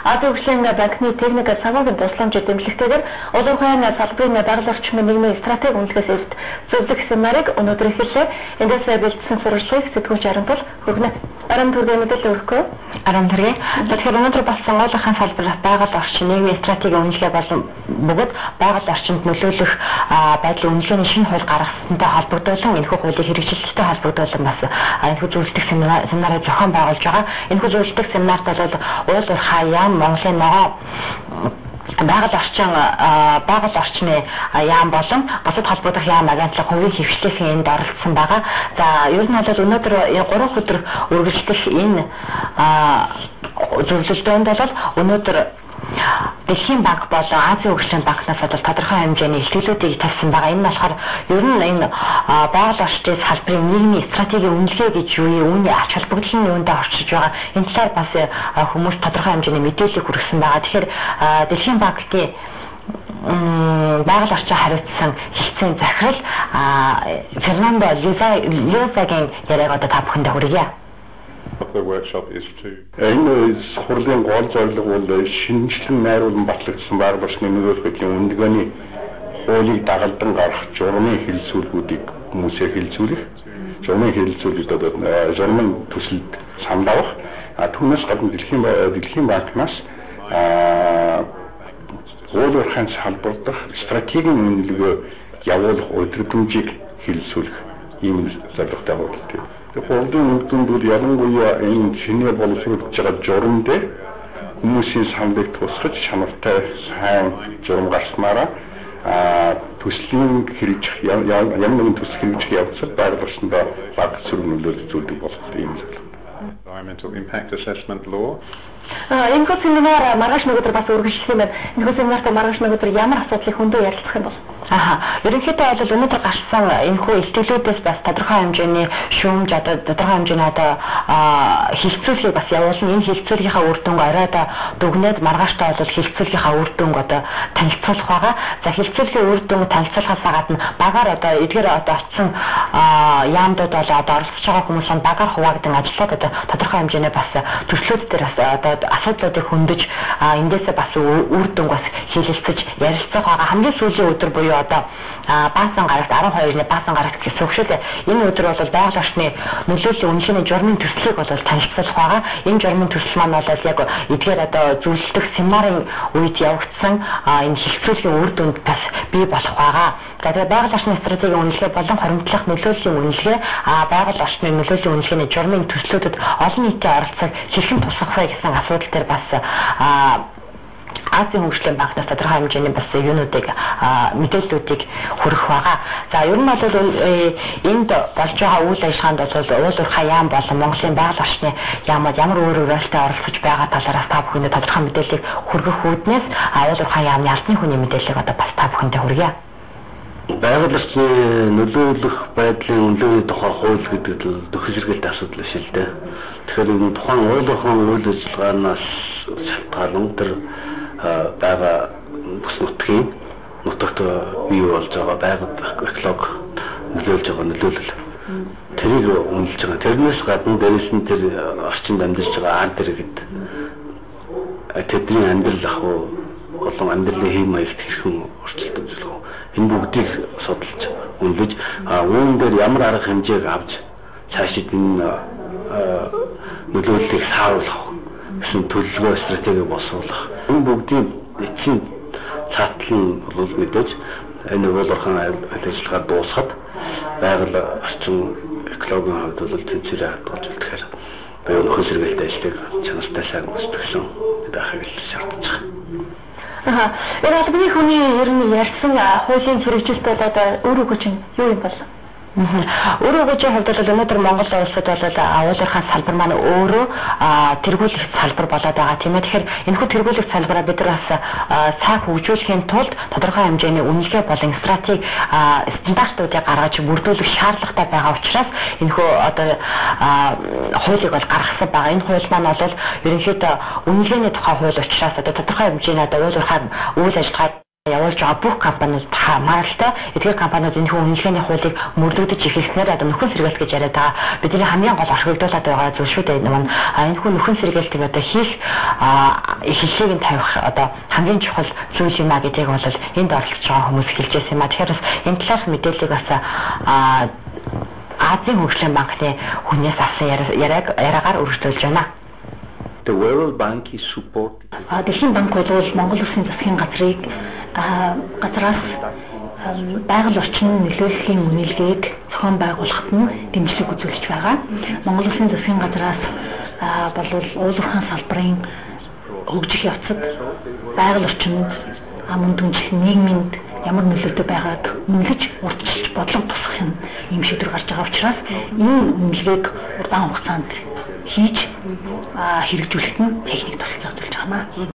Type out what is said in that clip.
Азийн хөгжлийн банкны техник санаагийн тусламжид дэмжлэгтэйгээр улуун ухааны салбарын байгаль орчмын нийгмийн стратеги үнэлгэээс илт зөвлөх семинарыг өнөөдөр эхэллээ. Эндээс бэлдсэн сурвалжлыг сэтгүүлч Арамтул хөгнө. Арамтулгийн мэдээлэл өгөхгүй. Арамтулгийн. Тэгэхээр өнөөдөр болсон улуун ухааны салбарт байгаль орчин нийгмийн стратеги үнэлгээ болон бөгөөд байгаль орчинд нөлөөлөх байдлын үнэлгээний шинэ хууль гаргасантай холбогдуулан энэхүү хуулийг хэрэгжилттэй холбогдуулан бас энэхүү зөвлөлтөх семинарыг зохион байгуулж байгаа. Энэхүү зөвлөлтөх семинарт бол уул уурхай яам Монголын ногоо байгаль орчны яам болон бусад холбогдох яам агентлаг хувийн хөвчлөлийн энд оролцсон байгаа. За ер нь бол өнөөдөр 3 өдөр үргэлжлэх энэ зөвлөлтөнд бол өнөөдөр Дэлхийн банк болон Азийн хөгжлийн банкнаас тодорхой хэмжээний илтгэлүүдийг тавьсан байгаа. Энэ нь болохоор ер нь энэ байгаль орчны салбарын нийгмийн стратегийн үнэлгээ гэж юу юм, үүний ач холбогдлын үүндээ орчиж байгаа. Энэ талаар бас хүмүүс тодорхой хэмжээний мэдээлэл хүргэсэн байгаа. Тэгэхээр Дэлхийн банкны байгаль орчин хариуцсан хэлтсийн захирал Фернандо Льюзагийн яриаг одоо та бүхэндээ хүргье. The workshop is to энэ хурлын гол зорилго бол шинжилэн найруулан батлагдсан байгаль орчны нөлөөлөх байдлын үнэлгээний хуулийг дагалдан гаргах журмын хэлэлцүүлгүүдийг хүмүүсээ хэлэлцүүлэх, журмын хэлэлцүүлэгт одоо журмын төсөлд санал авах, түүнээс гадна Дэлхийн банкнаас хууль уурхайн салбар дах стратегийн үнэлгээ явуулах өдрөмжийг хэлэлцүүлэх ийм зорилготой хууль. Хуулийн үгдүүнд ялангуяа энэ шинээр боловсруулж байгаа журам дээр хүмүүсийн самбыг тусгаж чанартай сайн журам гарснараа төслийн хэрэгжих ямар нэгэн төсөл хэрэгжих явцад байгаль орчиндөө баг зэрэг нөлөөлөх зүйлүүд болох юм л. Environmental impact assessment law. Энэ семинар маргааш нөгөөдөр бас үргэлжлэх юм байна. Энэ семинарт маргааш нөгөөдөр ямар асуудлыг хөндөө ярилцах юм бол? Ерөнхийдөө бол өнөөдөр гарсан энэхүү илтгэлүүдээс бас тодорхой хэмжээний шүүмж тодорхой хэмжээний хилцүүлгийг бас явуулна. Энэ хилцүүлгийнхаа үр дүнг оройд дүгнээд маргааштай бол хилцүүлгийнхаа үр дүнг танилцуулах байгаа. За хилцүүлгийн үр дүнг танилцуулахаас гадна багаар эдгээр очсон яамдууд бол оролцож байгаа хүмүүсийн багаар хуваагдсан ажлууд тодорхой хэмжээний бас төслүүд дээр бас асуудлуудыг хөндөж эндээсээ бас үр дүнг бас хилэлцэж ярилцах байгаа. Хамгийн сүүлийн өдөр буюу Баасан гарагт 12-ны Баасан гарагт гэсэн үг шүү дээ. Энэ өдөр бол байгаль орчны нөлөөллийн үнэлгээний журмын төслийг бол танилцуулах байгаа. Энэ журмын төсөл маань бол яг эдгээр зөвлөлтөх семинарын үед явагдсан энэ хилцүүлгийн үр дүнд бас бий болох байгаа. За тэгээд байгаль орчны стратегийн үнэлгээ болон хоримтлах нөлөөллийн үнэлгээ байгаль орчны нөлөөллийн үнэлгээний журмын төслүүдэд олон нийтийн оролцоог хэрхэн тусгах вэ гэсэн асуудал дээр бас Азийн хөгжлийн банкнаас тодорхой хэмжээний бас юунуудыг мэдээллүүдийг хүргэх байгаа. За ер нь бол энд болж байгаа үйл ажиллагаанд бол уул уурхай яам болон Монголын байгаль орчны яамд ямар өөр өөрөөлтэй оролцож байгаа талаараас та бүхэнд тодорхой мэдээллийг хүргэх үүднээс уул уурхай яамны албаны хүний мэдээллийг бас та бүхэндээ хүргье. Байгаль орчны нөлөөлөх байдлын үнэлгээний тухай хууль гэдэг нь төгс хэрэгэлт асуудал биш л дээ. Тэгэхээр энэ тухайн уул уурхайн үйл ажиллагаанаас шалтгаалan тэр байгаа бүс нутагт бий болж байгаа байгаль экологи нөлөөлж байгаа нөлөөлөл тэрийг үнэлж байгаа. Тэрнээс гадна дээрээс нь тэр орчинд амьдарч байгаа ард иргэд тэдний амьдрал болон амьдралын хэм маягт хэрхэн өөрчлөлт үзүүлэх вэ? Энэ бүгдийг судалж үнэлж үүн дээр ямар арга хэмжээг авч цаашид энэ нөлөөллийг сааруулах гэсэн төлөвлөгөө стратеги босруулах. Энэ бүгдийн эцсийн цаатлал нь бол мэдээж энэ уул уурхайн ажиллагаа дуусахад байгаль орчин экологийн хувьд бол тэнцвэрээ хадгалж үлдэхээр буюу нөхөн сэргээлт ажлыг чанартай сайн гүйцэтгэсэн байхыг шаардж байгаа. Энэ албаны хүний ер нь ярьсан хуулийн хэрэгжилтэд өөр өгч юу юм бол? Өөр өгөөжийн хувьд бол өнөөдөр Монгол улсад бол уул уурхай салбар маань өөрөө тэргүүлэх салбар болоод байгаа тийм ээ. Тэгэхээр энэхүү тэргүүлэх салбараа бид нар бас цаг хөгжүүлэхийн тулд тодорхой хэмжээний үнэлгээ болон стандартуудыг гаргаж бүрдүүлэх шаардлагатай байгаа учраас энэхүү хуулийг бол гаргасан байгаа. Энэ хууль маань бол ерөнхийдөө үнэлгээний тухай хууль учраас тодорхой хэмжээний уул уурхай үйл ажиллагаа явуулж байгаа бүх компаниуд хамааралтай. Эдгээр компаниуд энэ үнэлгээний хуулийг мөрдөгдөж эхэлснээр одоо нөхөн сэргээлт гэж яриад байгаа. Бидний хамгийн гол орхигдуулаад байгаа зүйл шүү дээ. Энэ хүн нөхөн сэргээлтийг одоо хийх эхлэлийг нь тавих одоо хамгийн чухал зүйл юм а гэдгийг бол энд оролцож байгаа хүмүүс хэлж байсан юм а. Тэгэхээр бас энэ талаас мэдээллийг бас Азийн хөгжлийн банкны хүнээс авсан яриагаар өргөжүүлж байна. The World Bank is support. Дэлхийн банк бол Монгол Улсын засгийн газрыг газраас байгаль орчин нөлөөллийн үнэлгээг зохион байгуулахад нь дэмжлэг үзүүлж байгаа. Монгол Улсын засгийн газраас бол уул уурхайн салбарын хөгжих явцад байгаль орчинд мөн дүнжил нийгминд ямар нөлөөтэй байгааг үнэлж урьдчилж бодлого тусах юм шийдвэр гарч байгаа учраас энэ үнэлгээг удаан хугацаанд хийж хэрэгжүүлэхэд нь техник тусалж авч байгаа юм аа.